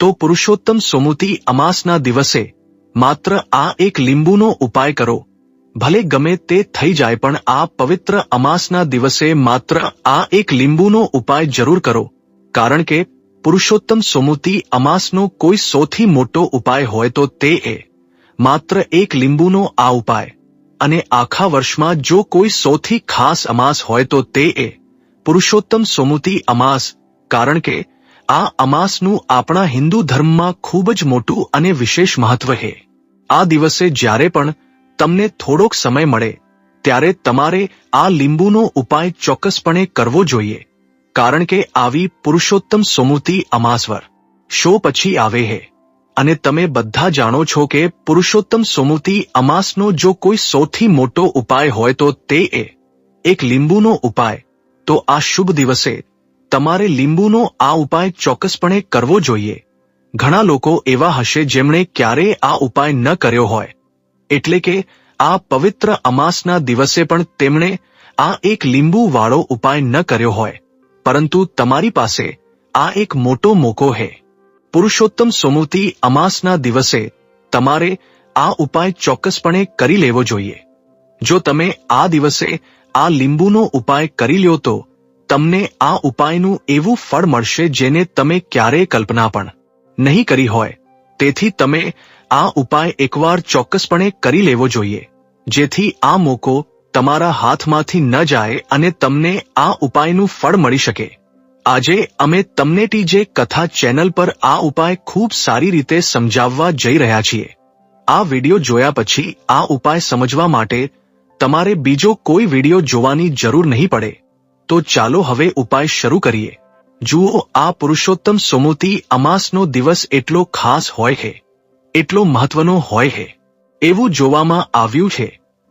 તો પુરુષોત્તમ સોમવતી અમાસના દિવસે માત્ર આ એક લીંબુનો ઉપાય કરો. ભલે ગમે તે થઈ જાય પણ આ પવિત્ર અમાસના દિવસે માત્ર આ એક લીંબુનો ઉપાય જરૂર કરો, કારણ કે પુરુષોત્તમ સોમવતી અમાસનો કોઈ સૌથી મોટો ઉપાય હોય તો તે માત્ર એક લીંબુનો આ ઉપાય. અને આખા વર્ષમાં જો કોઈ સૌથી ખાસ અમાસ હોય તો તે પુરુષોત્તમ સોમવતી અમાસ, કારણ કે આ અમાસનું આપણા હિન્દુ ધર્મમાં ખૂબ જ મોટું અને વિશેષ મહત્વ છે. આ દિવસે જ્યારે પણ તમને થોડોક સમય મળે ત્યારે તમારે આ લીંબુનો ઉપાય ચોક્કસપણે કરવો જોઈએ, કારણ કે આવી પુરુષોત્તમ સોમવતી અમાસવર શો પછી આવે છે. અને તમે બધા જાણો છો કે પુરુષોત્તમ સોમવતી અમાસનો જો કોઈ સૌથી મોટો ઉપાય હોય તો તે એક લીંબુનો ઉપાય. તો આ શુભ દિવસે તમારે લીંબુનો આ ઉપાય ચોક્કસપણે કરવો જોઈએ. ઘણા લોકો એવા હશે જેમણે ક્યારેય આ ઉપાય ન કર્યો હોય, એટલે કે આ પવિત્ર અમાસના દિવસે પણ તેમણે આ એક લીંબુવાળો ઉપાય ન કર્યો હોય, પરંતુ તમારી પાસે આ એક મોટો મોકો છે. પુરુષોત્તમ સોમવતી અમાસના દિવસે તમારે આ ઉપાય ચોક્કસપણે કરી લેવો જોઈએ. જો તમે આ દિવસે આ લીંબુનો ઉપાય કરી લ્યો તો તમને આ ઉપાયનું એવું ફળ મળશે જેને તમે ક્યારેય કલ્પના પણ નહીં કરી હોય. તેથી તમે આ ઉપાય એકવાર ચોક્કસપણે કરી લેવો જોઈએ, જેથી આ મોકો તમારા હાથમાંથી ન જાય અને તમને આ ઉપાયનું ફળ મળી શકે. આજે અમે તમને ટીજે કથા ચેનલ પર આ ઉપાય ખૂબ સારી રીતે સમજાવવા જઈ રહ્યા છીએ. આ વિડિયો જોયા પછી આ ઉપાય સમજવા માટે તમારે બીજો કોઈ વિડિયો જોવાની જરૂર નહીં પડે. તો ચાલો હવે ઉપાય શરૂ કરીએ. જુઓ, આ પુરુષોત્તમ સોમવતી અમાસનો દિવસ એટલો ખાસ હોય છે, એટલો મહત્વનો હોય છે. એવું જોવામાં આવ્યું છે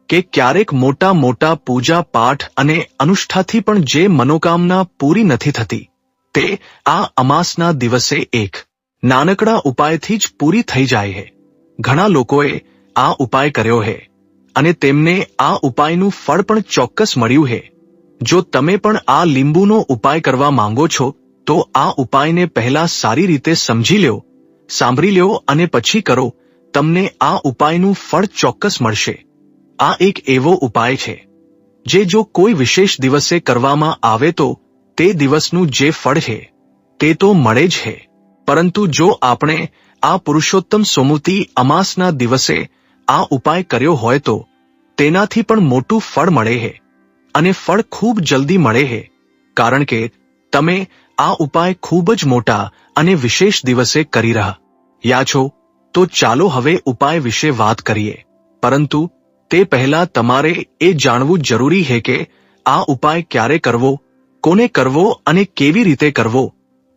કે ક્યારેક મોટા મોટા પૂજા પાઠ અને અનુષ્ઠાથી પણ જે મનોકામના પૂરી નથી થતી તે આ અમાસના દિવસે એક નાનકડા ઉપાયથી જ પૂરી થઈ જાય છે. ઘણા લોકોએ આ ઉપાય કર્યો છે અને તેમને આ ઉપાયનું ફળ પણ ચોક્કસ મળ્યું છે. જો તમે પણ આ લીંબુનો ઉપાય કરવા માંગો છો તો આ ઉપાયને પહેલા સારી રીતે સમજી લ્યો, સાંભળી લ્યો અને પછી કરો. તમને આ ઉપાયનું ફળ ચોક્કસ મળશે. આ એક એવો ઉપાય છે જે જો કોઈ વિશેષ દિવસે કરવામાં આવે તો તે દિવસનું જે ફળ છે તે તો મળે જ છે, પરંતુ જો આપણે આ પુરુષોત્તમ સોમવતી અમાસના દિવસે આ ઉપાય કર્યો હોય તો તેનાથી પણ મોટું ફળ મળે છે. અને ફળ ખૂબ જલ્દી મળે છે, કારણ કે તમે આ ઉપાય ખૂબ જ મોટા અને વિશેષ દિવસે કરી રહ્યા છો. તો ચાલો હવે ઉપાય વિશે વાત કરીએ, પરંતુ તે પહેલા તમારે એ જાણવું જરૂરી છે કે આ ઉપાય ક્યારે કરવો, કોને કરવો અને કેવી રીતે કરવો.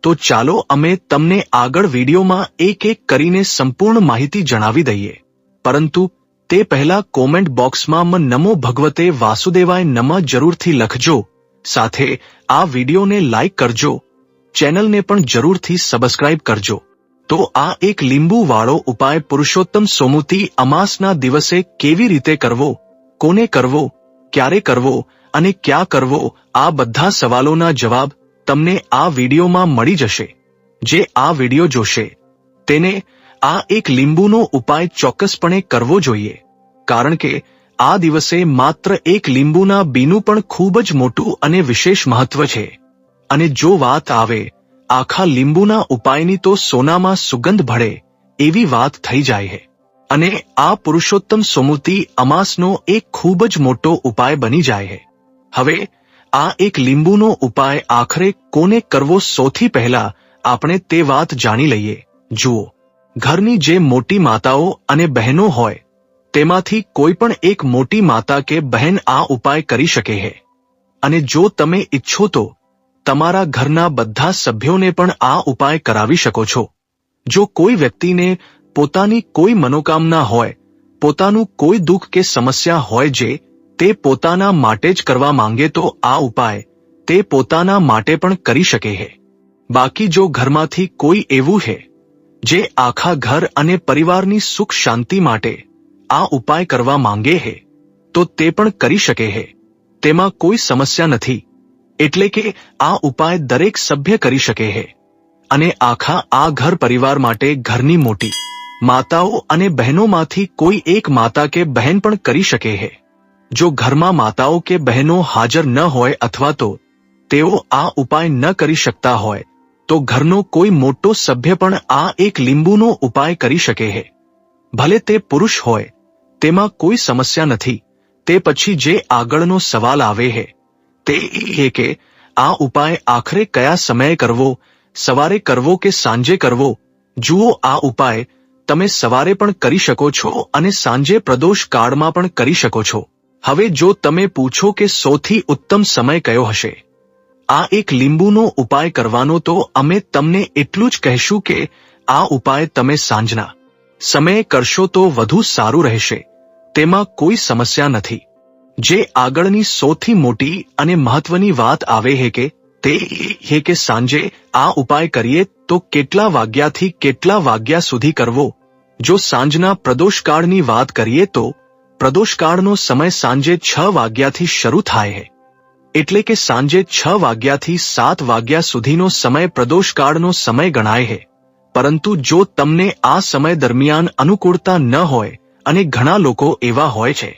તો ચાલો અમે તમને આગળ વિડીયોમાં એક એક કરીને સંપૂર્ણ માહિતી જણાવી દઈએ. પરંતુ તે પહેલા કોમેન્ટ બોક્સમાં નમો ભગવતે વાસુદેવાય નમઃ જરૂરથી લખજો. સાથે આ વિડીયોને લાઈક કરજો, ચેનલને પણ જરૂરથી સબસ્ક્રાઇબ કરજો. તો આ એક લીંબુવાળો ઉપાય પુરુષોત્તમ સોમવતી અમાસના દિવસે કેવી રીતે કરવો, કોને કરવો, ક્યારે કરવો અને ક્યાં કરવો, આ બધા સવાલોના જવાબ તમને આ વિડીયોમાં મળી જશે. જે આ વિડીયો જોશે તેને આ એક લીંબુનો ઉપાય ચોક્કસપણે કરવો જોઈએ, કારણ કે આ દિવસે માત્ર એક લીંબુના બીનું પણ ખૂબ જ મોટું અને વિશેષ મહત્વ છે. અને જો વાત આવે આખા લીંબુના ઉપાયની તો સોનામાં સુગંધ ભળે એવી વાત થઈ જાય છે. અને આ પુરુષોત્તમ સોમવતી અમાસનો એક ખૂબ જ મોટો ઉપાય બની જાય છે. હવે આ એક લીંબુનો ઉપાય આખરે કોને કરવો, સૌથી પહેલા આપણે તે વાત જાણી લઈએ. જુઓ, ઘરની જે મોટી માતાઓ અને બહેનો હોય તેમાંથી કોઈ પણ એક મોટી માતા કે બહેન આ ઉપાય કરી શકે છે. અને જો તમે ઈચ્છો તો તમારા ઘરના બધા સભ્યોને પણ આ ઉપાય કરાવી શકો છો. જો કોઈ વ્યક્તિને પોતાની કોઈ મનોકામના હોય, પોતાનું કોઈ દુઃખ કે સમસ્યા હોય જે તે પોતાના માટે જ કરવા માંગે તો આ ઉપાય તે પોતાના માટે પણ કરી શકે છે. બાકી જો ઘરમાંથી કોઈ એવું છે જે આખા ઘર અને પરિવારની સુખ શાંતિ માટે આ ઉપાય કરવા માંગે છે તો તે પણ કરી શકે છે. તેમાં કોઈ સમસ્યા નથી. એટલે કે આ ઉપાય દરેક સભ્ય કરી શકે છે. અને આખા આ ઘર પરિવાર માટે ઘરની મોટી માતાઓ અને બહેનોમાંથી કોઈ એક માતા કે બહેન પણ કરી શકે છે. જો ઘરમાં માતાઓ કે બહેનો હાજર ન હોય અથવા તો તેઓ આ ઉપાય ન કરી શકતા હોય તો ઘરનો કોઈ મોટો સભ્ય પણ આ એક લીંબુનો ઉપાય કરી શકે છે. ભલે તે પુરુષ હોય, તેમાં કોઈ સમસ્યા નથી. તે પછી જે આગળનો સવાલ આવે છે તે એ કે આ ઉપાય આખરે કયા સમયે કરવો, સવારે કરવો કે સાંજે કરવો? જુઓ, આ ઉપાય તમે સવારે પણ કરી શકો છો અને સાંજે પ્રદોષ કાળમાં પણ કરી શકો છો. હવે જો તમે પૂછો કે સૌથી ઉત્તમ સમય કયો હશે આ એક લીંબુનો ઉપાય કરવાનો, તો અમે તમને એટલું જ કહેશું કે આ ઉપાય તમે સાંજના સમયે કરશો તો વધુ સારું રહેશે. તેમાં કોઈ સમસ્યા નથી. જે આગળની સૌથી મોટી અને મહત્વની વાત આવે છે કે તે એ કે સાંજે આ ઉપાય કરીએ તો કેટલા વાગ્યાથી કેટલા વાગ્યા સુધી કરવો? જો સાંજના પ્રદોષકાળની વાત કરીએ તો પ્રદોષકાળનો સમય સાંજે 6 વાગ્યાથી શરૂ થાય છે. એટલે કે સાંજે 6 વાગ્યાથી 7 વાગ્યા સુધીનો સમય પ્રદોષકાળનો સમય ગણાય છે. પરંતુ જો તમને આ સમય દરમિયાન અનુકૂળતા ન હોય, અને ઘણા લોકો એવા હોય છે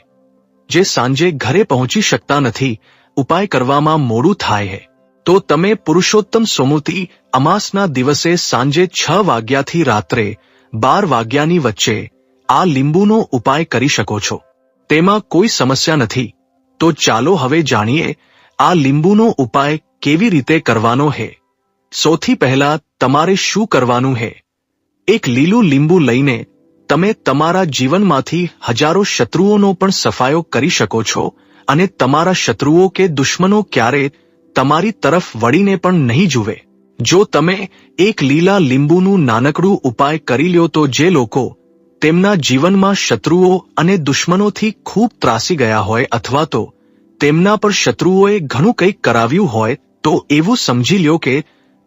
જે સાંજે ઘરે પહોંચી શકતા નથી, ઉપાય કરવામાં મોડું થાય છે, તો તમે પુરુષોત્તમ સોમવતી અમાસના દિવસે સાંજે 6 વાગ્યાથી રાત્રે 12 વાગ્યાની વચ્ચે આ લીંબુનો ઉપાય કરી શકો છો. તેમાં કોઈ સમસ્યા નથી. તો ચાલો હવે જાણીએ આ લીંબુનો ઉપાય કેવી રીતે કરવાનો છે. સૌથી પહેલા તમારે શું કરવાનું છે? એક લીલું લીંબુ લઈને તમે તમારા જીવનમાંથી હજારો શત્રુઓનો પણ સફાયો કરી શકો છો અને તમારા શત્રુઓ કે દુશ્મનો ક્યારે તમારી તરફ વળીને પણ નહીં જુએ. જો તમે એક લીલા લીંબુનું નાનકડું ઉપાય કરી લ્યો તો જે લોકો તેમના જીવનમાં શત્રુઓ અને દુશ્મનોથી ખૂબ ત્રાસી ગયા હોય અથવા તો તેમના પર શત્રુઓએ ઘણું કંઈક કરાવ્યું હોય, તો એવું સમજી લ્યો કે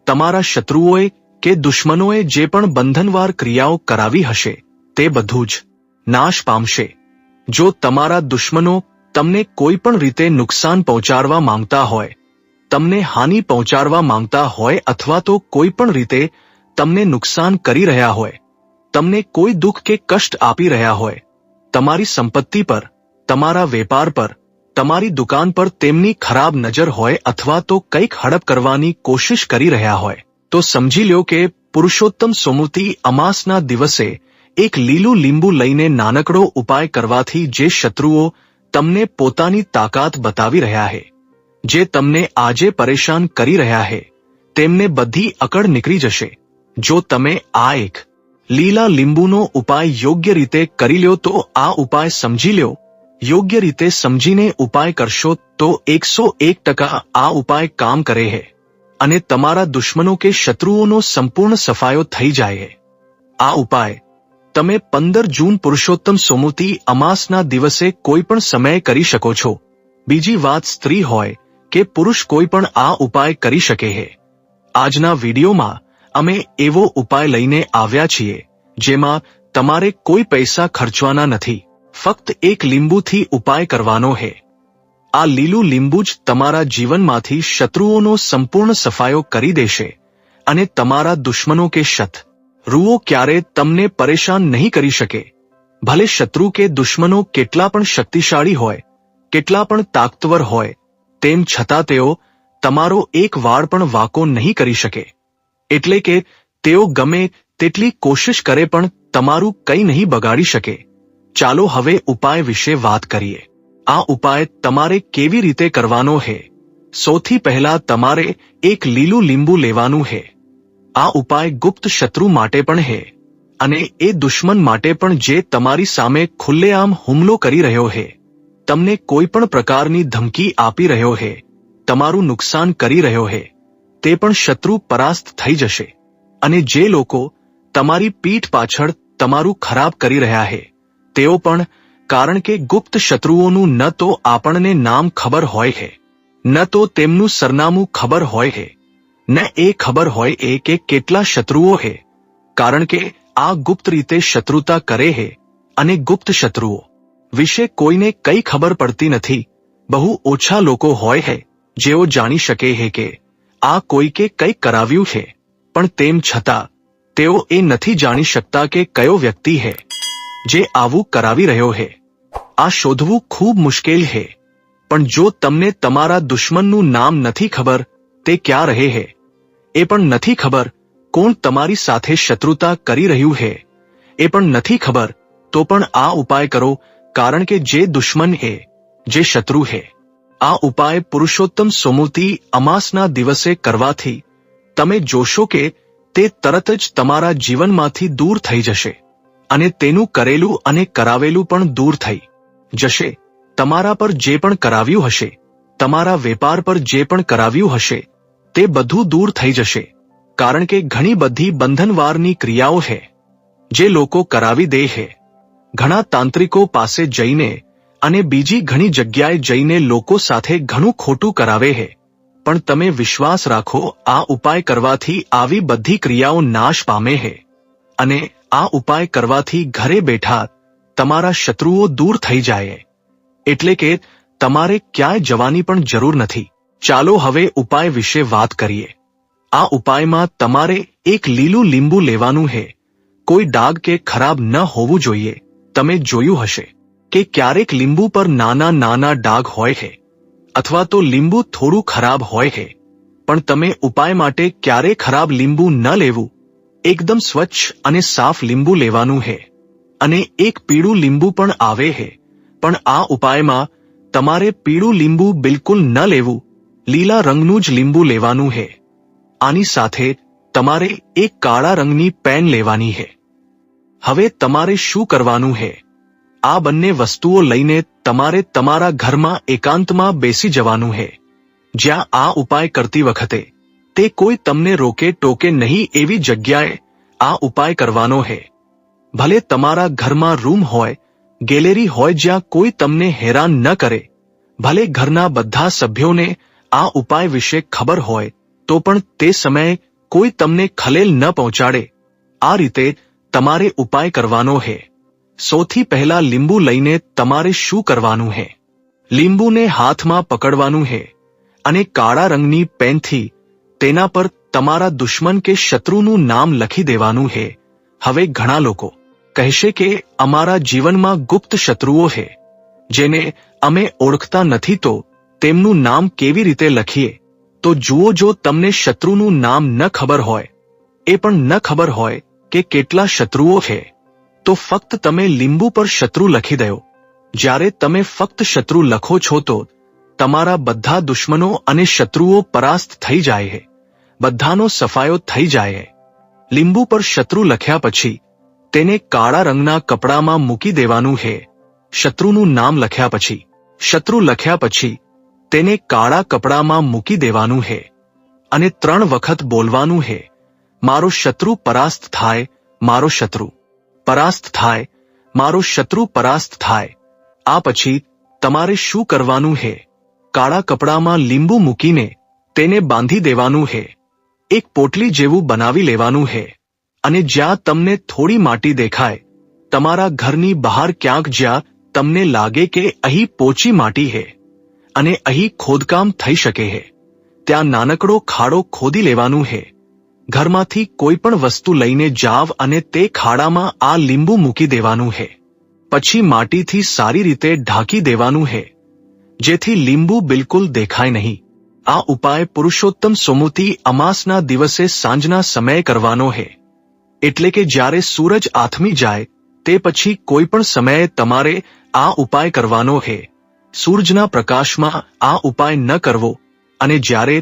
તમારા શત્રુઓએ કે દુશ્મનોએ જે પણ બંધનવાર ક્રિયાઓ કરાવી હશે તે બધું જ નાશ પામશે. જો તમારા દુશ્મનો તમને કોઈ પણ રીતે નુકસાન પહોંચાડવા માંગતા હોય, તમને હાનિ પહોંચાડવા માંગતા હોય અથવા તો કોઈ પણ રીતે તમને નુકસાન કરી રહ્યા હોય, તમને કોઈ દુઃખ કે કષ્ટ આપી રહ્યા હોય, તમારી સંપત્તિ પર, તમારા વેપાર પર, તમારી દુકાન પર તેમની ખરાબ નજર હોય અથવા તો કંઈક હડપ કરવાની કોશિશ કરી રહ્યા હોય, તો સમજી લ્યો કે પુરુષોત્તમ સોમવતી અમાસના દિવસે એક લીલું લીંબુ લઈને નાનકડો ઉપાય કરવાથી જે શત્રુઓ તમને પોતાની તાકાત બતાવી રહ્યા છે, જે તમને આજે પરેશાન કરી રહ્યા છે, તેમને બધી અકડ નીકળી જશે. જો તમે આ એક લીલા લીંબુનો ઉપાય યોગ્ય રીતે કરી લ્યો તો આ ઉપાય સમજી લ્યો, યોગ્ય રીતે સમજીને ઉપાય કરશો તો 101% આ ઉપાય કામ કરે છે અને તમારા દુશ્મનો કે શત્રુઓનો સંપૂર્ણ સફાયો થઈ જાય છે. આ ઉપાય તમે 15 જૂન પુરુષોત્તમ સોમવતી અમાસના દિવસે કોઈ પણ સમયે કરી શકો છો. બીજી વાત, સ્ત્રી હોય કે પુરુષ કોઈ પણ આ ઉપાય કરી શકે છે. આજના વિડીયોમાં અમે એવો ઉપાય લઈને આવ્યા છીએ જેમાં તમારે કોઈ પૈસા ખર્ચવાના નથી. ફક્ત એક લીંબુથી ઉપાય કરવાનો છે. આ લીલું લીંબુ જ તમારા જીવનમાંથી શત્રુઓનો સંપૂર્ણ સફાયો કરી દેશે અને તમારા દુશ્મનો કે શત્રુઓ ક્યારે તમને પરેશાન નહીં કરી શકે. ભલે શત્રુ કે દુશ્મનો કેટલા પણ શક્તિશાળી હોય, કેટલા પણ તાકતવર હોય, તેમ છતાં તેઓ તમારો એક વાળ પણ વાંકો નહીં કરી શકે. એટલે કે તેઓ ગમે તેટલી કોશિશ કરે પણ તમારું કંઈ નહીં બગાડી શકે. ચાલો હવે ઉપાય વિશે વાત કરીએ. આ ઉપાય તમારે કેવી રીતે કરવાનો છે? સૌથી પહેલા તમારે એક લીલું લીંબુ લેવાનું છે. આ ઉપાય ગુપ્ત શત્રુ માટે પણ છે અને એ દુશ્મન માટે પણ જે તમારી સામે ખુલ્લેઆમ હુમલો કરી રહ્યો છે, તમને કોઈ પણ પ્રકારની ધમકી આપી રહ્યો છે, તમારું નુકસાન કરી રહ્યો છે, તે પણ શત્રુ પરાસ્ત થઈ જશે. અને જે લોકો તમારી પીઠ પાછળ તમારું ખરાબ કરી રહ્યા છે તેઓ પણ, કારણ કે ગુપ્ત શત્રુઓનું ન તો આપણને નામ ખબર હોય છે, ન તો તેમનું સરનામું ખબર હોય છે, ન એ ખબર હોય એ કે કેટલા શત્રુઓ છે, કારણ કે આ ગુપ્ત રીતે શત્રુતા કરે છે અને ગુપ્ત શત્રુઓ વિશે કોઈને કંઈ ખબર પડતી નથી. બહુ ઓછા લોકો હોય છે જેઓ જાણી શકે છે કે આ કોઈકે કંઈક કરાવ્યું છે પણ તેમ છતાં તેઓ એ નથી જાણી શકતા કે કયો વ્યક્તિ હે જે આવું કરાવી રહ્યો હે. આ શોધવું ખૂબ મુશ્કેલ હે. પણ જો તમને તમારા દુશ્મનનું નામ નથી ખબર, તે ક્યાં રહે હે, એ પણ નથી ખબર, કોણ તમારી સાથે શત્રુતા કરી રહ્યું હે એ પણ નથી ખબર, તો પણ આ ઉપાય કરો, કારણ કે જે દુશ્મન હે, જે શત્રુ હે, આ ઉપાય પુરુષોત્તમ સોમવતી અમાસના દિવસે કરવાથી તમે જોશો કે તે તરત જ તમારા જીવનમાંથી દૂર થઈ જશે અને તેનું કરેલું અને કરાવેલું પણ દૂર થઈ જશે. તમારા પર જે પણ કરાવ્યું હશે, તમારા વેપાર પર જે પણ કરાવ્યું હશે, તે બધું દૂર થઈ જશે, કારણ કે ઘણી બધી બંધનવારની ક્રિયાઓ હે જે લોકો કરાવી દે હે. ઘણા તાંત્રિકો પાસે જઈને અને બીજી ઘણી જગ્યાએ જઈને લોકો સાથે ઘણું ખોટું કરાવે હે. પણ તમે વિશ્વાસ રાખો, આ ઉપાય કરવાથી આવી બધી ક્રિયાઓ નાશ પામે હે અને આ ઉપાય કરવાથી ઘરે બેઠા તમારા શત્રુઓ દૂર થઈ જાય. એટલે કે તમારે ક્યાંય જવાની પણ જરૂર નથી. ચાલો હવે ઉપાય વિશે વાત કરીએ. આ ઉપાયમાં તમારે એક લીલું લીંબુ લેવાનું હે. કોઈ ડાઘ કે ખરાબ ન હોવું જોઈએ. તમે જોયું હશે કે ક્યારેક લીંબુ પર નાના નાના ડાઘ હોય છે અથવા તો લીંબુ થોડું ખરાબ હોય છે. પણ તમે ઉપાય માટે ક્યારે ખરાબ લીંબુ ન લેવું, એકદમ સ્વચ્છ અને સાફ લીંબુ લેવાનું છે. અને એક પીળું લીંબુ પણ આવે છે, પણ આ ઉપાયમાં તમારે પીળું લીંબુ બિલકુલ ન લેવું, લીલા રંગનું જ લીંબુ લેવાનું છે. આની સાથે તમારે એક કાળા રંગની પેન લેવાની છે. હવે તમારે શું કરવાનું છે? આ બંને વસ્તુઓ લઈને તમારે તમારા ઘરમાં એકાંતમાં બેસી જવાનું છે, જ્યાં આ ઉપાય કરતી વખતે તે કોઈ તમને રોકે ટોકે નહીં એવી જગ્યાએ આ ઉપાય કરવાનો છે. ભલે તમારા ઘરમાં રૂમ હોય, ગેલેરી હોય, જ્યાં કોઈ તમને હેરાન ન કરે, ભલે ઘરના બધા સભ્યોને આ ઉપાય વિશે ખબર હોય, તો પણ તે સમયે કોઈ તમને ખલેલ ન પહોંચાડે. આ રીતે તમારે ઉપાય કરવાનો છે. સૌથી પહેલા લીંબુ લઈને તમારે શું કરવાનું છે? લીંબુને હાથમાં પકડવાનું છે અને કાળા રંગની પેનથી તેના પર તમારા દુશ્મન કે શત્રુનું નામ લખી દેવાનું છે. હવે ઘણા લોકો કહેશે કે અમારા જીવનમાં ગુપ્ત શત્રુઓ છે જેને અમે ઓળખતા નથી, તો તેમનું નામ કેવી રીતે લખીએ? તો જુઓ, જો તમને શત્રુનું નામ ન ખબર હોય, એ પણ ન ખબર હોય કે કેટલા શત્રુઓ છે, તો ફક્ત તમે લીંબુ પર શત્રુ લખી દો. જ્યારે તમે ફક્ત શત્રુ લખો છો તો તમારા બધા દુશ્મનો અને શત્રુઓ પરાસ્ત થઈ જાય છે, બધાનો સફાયો થઈ જાય છે. લીંબુ પર શત્રુ લખ્યા પછી તેને કાળા રંગના કપડામાં મૂકી દેવાનું છે. શત્રુનું નામ લખ્યા પછી, શત્રુ લખ્યા પછી તેને કાળા કપડામાં મૂકી દેવાનું છે અને 3 વખત બોલવાનું છે, મારો શત્રુ પરાસ્ત થાય, મારો શત્રુ પરાસ્ત થાય, મારો શત્રુ પરાસ્ત થાય. આ પછી તમારે શું કરવાનું છે? કાળા કપડામાં લીંબુ મૂકીને તેને બાંધી દેવાનું છે. એક પોટલી જેવું બનાવી લેવાનું છે અને જ્યાં તમને થોડી માટી દેખાય, તમારા ઘરની બહાર ક્યાંક જ્યાં તમને લાગે કે અહીં પોચી માટી છે અને અહીં ખોદકામ થઈ શકે છે, ત્યાં નાનકડો ખાડો ખોદી લેવાનું છે. ઘરમાંથી કોઈ પણ વસ્તુ લઈને જાવ અને તે ખાડામાં આ લીંબુ મૂકી દેવાનું છે. પછી માટીથી સારી રીતે ઢાંકી દેવાનું છે, જેથી લીંબુ બિલકુલ દેખાય નહીં. આ ઉપાય પુરુષોત્તમ સોમવતી અમાસના દિવસે સાંજના સમયે કરવાનો છે. એટલે કે જ્યારે સૂરજ આથમી જાય તે પછી કોઈ પણ સમયે તમારે આ ઉપાય કરવાનો છે. સૂરજના પ્રકાશમાં આ ઉપાય ન કરવો અને જ્યારે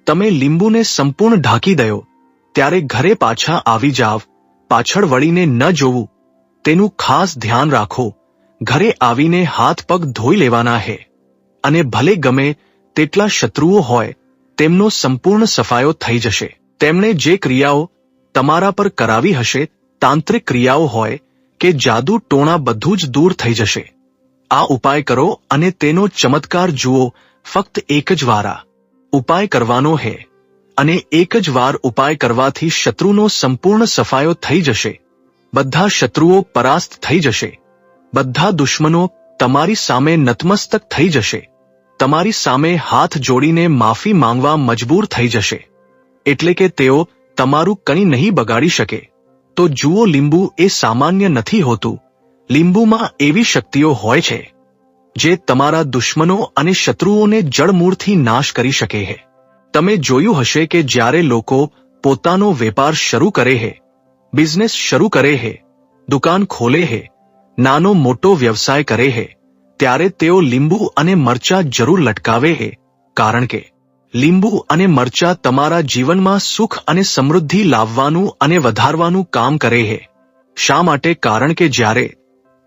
તમે લીંબુને સંપૂર્ણ ઢાંકી દો ત્યારે ઘરે પાછા આવી જાવ. પાછળ વળીને ન જોવું, તેનું ખાસ ધ્યાન રાખો. ઘરે આવીને હાથ પગ ધોઈ લેવાના છે અને ભલે ગમે તેટલા શત્રુઓ હોય, તેમનો સંપૂર્ણ સફાયો થઈ જશે. તેમણે જે ક્રિયાઓ તમારા પર કરાવી હશે, તાંત્રિક ક્રિયાઓ હોય કે જાદુ ટોણા, બધું જ દૂર થઈ જશે. આ ઉપાય કરો અને તેનો ચમત્કાર જુઓ. ફક્ત એક જ વાર આ ઉપાય કરવાનો છે અને એક જ વાર ઉપાય કરવાથી શત્રુનો સંપૂર્ણ સફાયો થઈ જશે. બધા શત્રુઓ પરાસ્ત થઈ જશે. બધા દુશ્મનો તમારી સામે નતમસ્તક થઈ જશે. તમારી સામે હાથ જોડીને માફી માંગવા મજબૂર થઈ જશે. એટલે કે તેઓ તમારું કંઈ નહીં બગાડી શકે. તો જુઓ, લીંબુ એ સામાન્ય નથી હોતું. લીંબુમાં એવી શક્તિઓ હોય છે જે તમારા દુશ્મનો અને શત્રુઓને જડમૂળથી નાશ કરી શકે છે. તમે જોયું હશે કે જ્યારે લોકો પોતાનો વેપાર શરૂ કરે છે, બિઝનેસ શરૂ કરે છે, દુકાન ખોલે છે, નાનો મોટો વ્યવસાય કરે છે, ત્યારે તેઓ લીંબુ અને મરચાં જરૂર લટકાવે છે, કારણ કે લીંબુ અને મરચાં તમારા જીવનમાં સુખ અને સમૃદ્ધિ લાવવાનું અને વધારવાનું કામ કરે છે. શા માટે? કારણ કે જ્યારે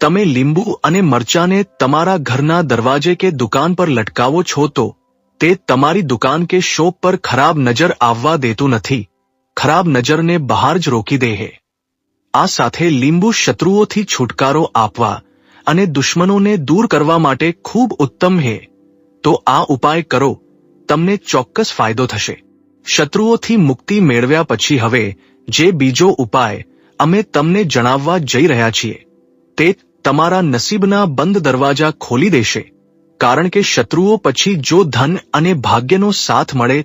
તમે લીંબુ અને મરચાંને તમારા ઘરના દરવાજે કે દુકાન પર લટકાવો છો તો તે તમારી દુકાન કે શોપ પર ખરાબ નજર આવવા દેતું નથી. ખરાબ નજરને બહાર જ રોકી દે છે. આ સાથે લીંબુ શત્રુઓથી છુટકારો આપવા અને દુશ્મનોને દૂર કરવા માટે ખૂબ ઉત્તમ છે. તો આ ઉપાય કરો, તમને ચોક્કસ ફાયદો થશે. શત્રુઓથી મુક્તિ મેળવ્યા પછી હવે જે બીજો ઉપાય અમે તમને જણાવવા જઈ રહ્યા છીએ તે તમારા નસીબના બંધ દરવાજા ખોલી દેશે. કારણ કે શત્રુઓ પછી જો ધન અને ભાગ્યનો સાથ મળે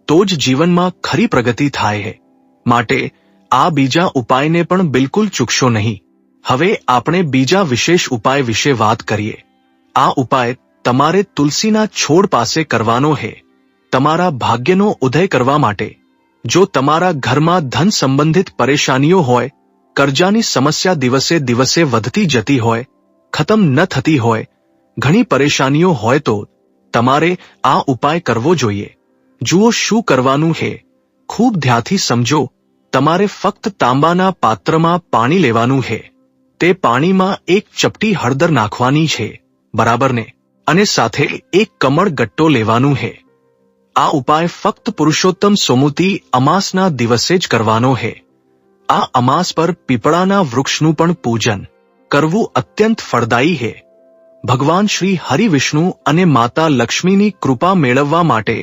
તો જ જીવનમાં ખરી પ્રગતિ થાય છે. માટે આ બીજા ઉપાયને પણ બિલકુલ ચૂકશો નહીં. હવે આપણે બીજા વિશેષ ઉપાય વિશે વાત કરીએ. આ ઉપાય તમારે તુલસીના છોડ પાસે કરવાનો છે તમારા ભાગ્યનો ઉદય કરવા માટે. જો તમારા ઘરમાં ધન સંબંધિત પરેશાનીઓ હોય, કર્જાની સમસ્યા દિવસે દિવસે વધતી જતી હોય, ખતમ ન થતી હોય, ઘણી પરેશાનીઓ હોય તો તમારે આ ઉપાય કરવો જોઈએ. જુઓ શું કરવાનું છે, ખૂબ ધ્યાનથી સમજો. તમારે ફક્ત તાંબાના પાત્રમાં પાણી લેવાનું છે. તે પાણીમાં એક ચપટી હળદર નાખવાની છે, બરાબર ને? અને સાથે એક કમળ ગટ્ટો લેવાનું છે. આ ઉપાય ફક્ત પુરુષોત્તમ સોમવતી અમાસના દિવસે જ કરવાનો છે. આ અમાસ પર પીપળાના વૃક્ષનું પણ પૂજન કરવું અત્યંત ફળદાયી છે. ભગવાન શ્રી હરિ વિષ્ણુ અને માતા લક્ષ્મીની કૃપા મેળવવા માટે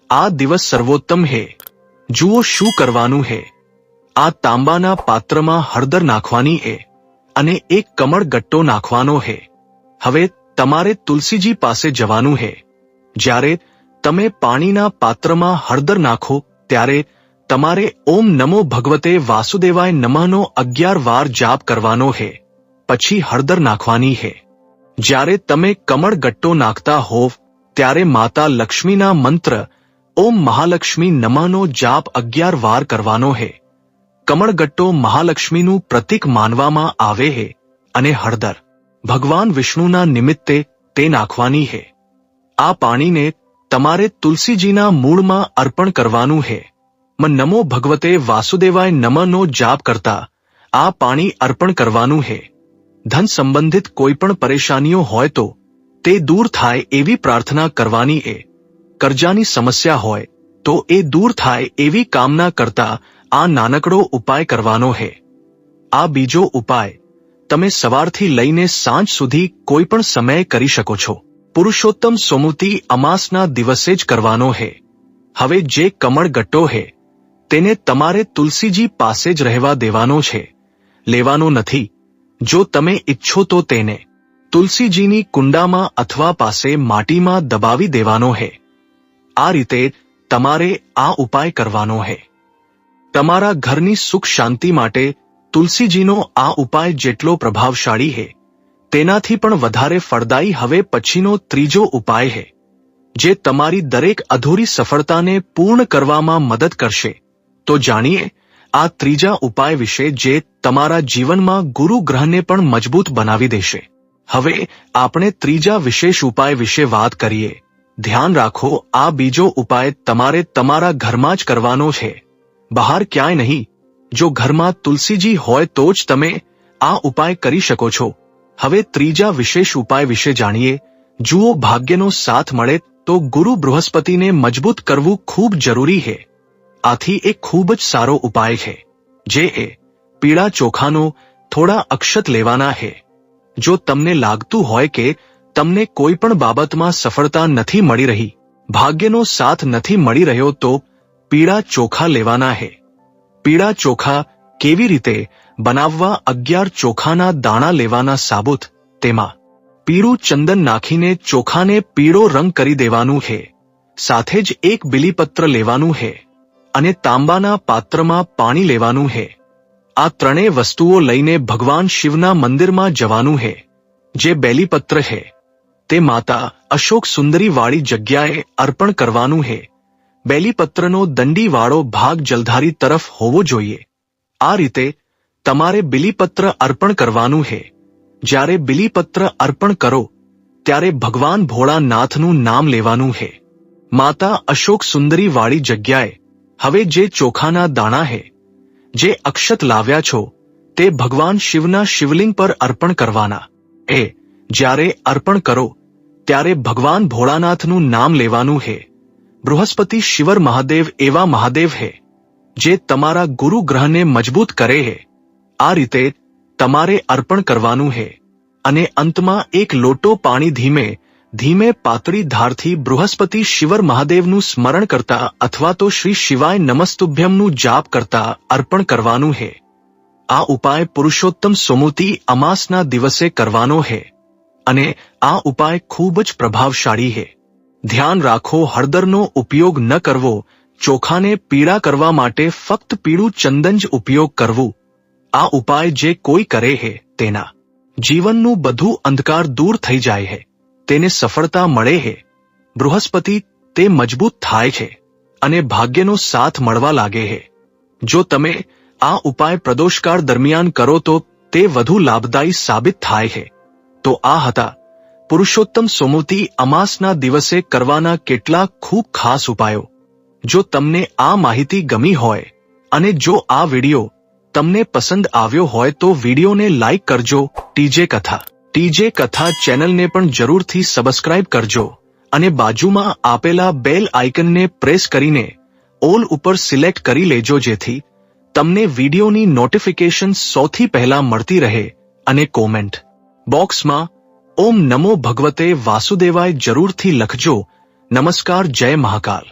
આ દિવસ સર્વોત્તમ છે. જુઓ શું કરવાનું છે. આ તાંબાના પાત્રમાં હળદર નાખવાની છે અને એક કમળ ગટ્ટો નાખવાનો છે. હવે તમારે તુલસીજી પાસે જવાનું છે. જ્યારે તમે પાણીના પાત્રમાં હળદર નાખો ત્યારે તમારે ઓમ નમો ભગવતે વાસુદેવાય નમઃનો 11 વાર જાપ કરવાનો છે. પછી હળદર નાખવાની છે. જ્યારે તમે કમળ ગટ્ટો નાખતા હોવ ત્યારે માતા લક્ષ્મીના મંત્ર ઓમ મહાલક્ષ્મી નમઃનો જાપ 11 વાર કરવાનો છે. કમળગટ્ટો મહાલક્ષ્મીનું પ્રતીક માનવામાં આવે છે અને હળદર ભગવાન વિષ્ણુના નિમિત્તે તે નાખવાની છે. આ પાણીને તમારે તુલસીજીના મૂળમાં અર્પણ કરવાનું છે. નમો ભગવતે વાસુદેવાય નમઃનો જાપ કરતા આ પાણી અર્પણ કરવાનું છે. ધન સંબંધિત કોઈ પણ પરેશાનીઓ હોય તો તે દૂર થાય એવી પ્રાર્થના કરવાની છે. કર્જાની સમસ્યા હોય તો એ દૂર થાય એવી કામના કરતા આ નાનકડો ઉપાય કરવાનો છે. આ બીજો ઉપાય તમે સવારથી લઈને સાંજ સુધી કોઈ પણ સમયે કરી શકો છો. પુરુષોત્તમ સોમવતી અમાસના દિવસે જ કરવાનો છે. હવે જે કમળ ગટ્ટો છે તેને તમારે તુલસીજી પાસે જ રહેવા દેવાનો છે, લેવાનો નથી. જો તમે ઈચ્છો તો તેને તુલસીજીની કુંડામાં અથવા પાસે માટીમાં દબાવી દેવાનો છે. આ રીતે તમારે આ ઉપાય કરવાનો છે. તમારા ઘરની સુખ શાંતિ માટે તુલસીજીનો આ ઉપાય જેટલો પ્રભાવશાળી છે તેનાથી પણ વધારે ફળદાયી હવે પછીનો ત્રીજો ઉપાય છે જે તમારી દરેક અધૂરી સફળતાને પૂર્ણ કરવામાં મદદ કરશે. તો જાણીએ આ ત્રીજા ઉપાય વિશે જે તમારા જીવનમાં ગુરુ ગ્રહને પણ મજબૂત બનાવી દેશે. હવે આપણે ત્રીજા વિશેષ ઉપાય વિશે વાત કરીએ. ધ્યાન રાખો, આ બીજો ઉપાય તમારે તમારા ઘરમાં જ કરવાનો છે, બહાર ક્યાંય નહીં. જો ઘરમાં તુલસીજી હોય તો જ તમે આ ઉપાય કરી શકો છો. હવે ત્રીજા વિશેષ ઉપાય વિશે જાણીએ. જુઓ, ભાગ્યનો સાથ મળે તો ગુરુ બૃહસ્પતિને મજબૂત કરવું ખૂબ જરૂરી છે. આથી એક ખૂબ જ સારો ઉપાય છે જે પીળા ચોખાનો થોડા અક્ષત લેવાના છે. જો તમને લાગતું હોય કે તમને કોઈ પણ બાબતમાં સફળતા નથી મળી રહી, ભાગ્યનો સાથ નથી મળી રહ્યો તો પીળા ચોખા લેવાના છે. પીળા ચોખા કેવી રીતે બનાવવા? 11 ચોખાના દાણા લેવાના સાબુત, તેમાં પીળું ચંદન નાખીને ચોખાને પીળો રંગ કરી દેવાનું છે. સાથે જ એક બીલીપત્ર લેવાનું છે અને તાંબાના પાત્રમાં પાણી લેવાનું હે. આ ત્રણેય વસ્તુઓ લઈને ભગવાન શિવના મંદિરમાં જવાનું હે. જે બેલીપત્ર હે તે માતા અશોક સુંદરી વાળી જગ્યાએ અર્પણ કરવાનું હે. બેલીપત્રનો દંડીવાળો ભાગ જલધારી તરફ હોવો જોઈએ. આ રીતે તમારે બીલીપત્ર અર્પણ કરવાનું હે. જ્યારે બીલીપત્ર અર્પણ કરો ત્યારે ભગવાન ભોળાનાથનું નામ લેવાનું હે. માતા અશોક સુંદરી વાળી જગ્યાએ હવે જે ચોખાના દાણા હે, જે અક્ષત લાવ્યા છો તે ભગવાન શિવના શિવલિંગ પર અર્પણ કરવાના. જ્યારે અર્પણ કરો ત્યારે ભગવાન ભોળાનાથનું નામ લેવાનું હે. બૃહસ્પતિ શિવર મહાદેવ એવા મહાદેવ હે જે તમારા ગુરુ ગ્રહને મજબૂત કરે હે. આ રીતે તમારે અર્પણ કરવાનું હે અને અંતમાં એક લોટો પાણી ધીમે ધીમે પાતળી ધારથી બૃહસ્પતિ શિવર મહાદેવનું સ્મરણ કરતા અથવા તો શ્રી શિવાય નમસ્તુભ્યમનું જાપ કરતા અર્પણ કરવાનું હે. આ ઉપાય પુરુષોત્તમ સોમવતી અમાસના દિવસે કરવાનો હે અને આ ઉપાય ખૂબ જ પ્રભાવશાળી હે. ધ્યાન રાખો, હળદરનો ઉપયોગ ન કરવો. ચોખાને પીળા કરવા માટે ફક્ત પીળું ચંદન જ ઉપયોગ કરવું. આ ઉપાય જે કોઈ કરે હે તેના જીવનનું બધું અંધકાર દૂર થઈ જાય હે. તેને સફળતા મળે હે. બૃહસ્પતિ તે મજબૂત થાય છે અને ભાગ્યનો સાથ મળવા લાગે હે. જો તમે આ ઉપાય પ્રદોષકાળ દરમિયાન કરો તો તે વધુ લાભદાયી સાબિત થાય છે. તો આ હતા પુરુષોત્તમ સોમવતી અમાસના દિવસે કરવાના કેટલાક ખૂબ ખાસ ઉપાયો. જો તમને આ માહિતી ગમી હોય અને જો આ વિડિયો તમને પસંદ આવ્યો હોય તો વિડિયોને લાઇક કરજો. ટીજે કથા ચેનલને પણ જરૂરથી સબસ્ક્રાઇબ કરજો અને બાજુમાં આપેલા બેલ આઇકનને પ્રેસ કરીને ઓલ ઉપર સિલેક્ટ કરી લેજો જેથી તમને વિડિયોની નોટિફિકેશન સૌથી પહેલા મળતી રહે. અને કોમેન્ટ બોક્સમાં ઓમ નમો ભગવતે વાસુદેવાય જરૂરથી લખજો. નમસ્કાર. જય મહાકાલ.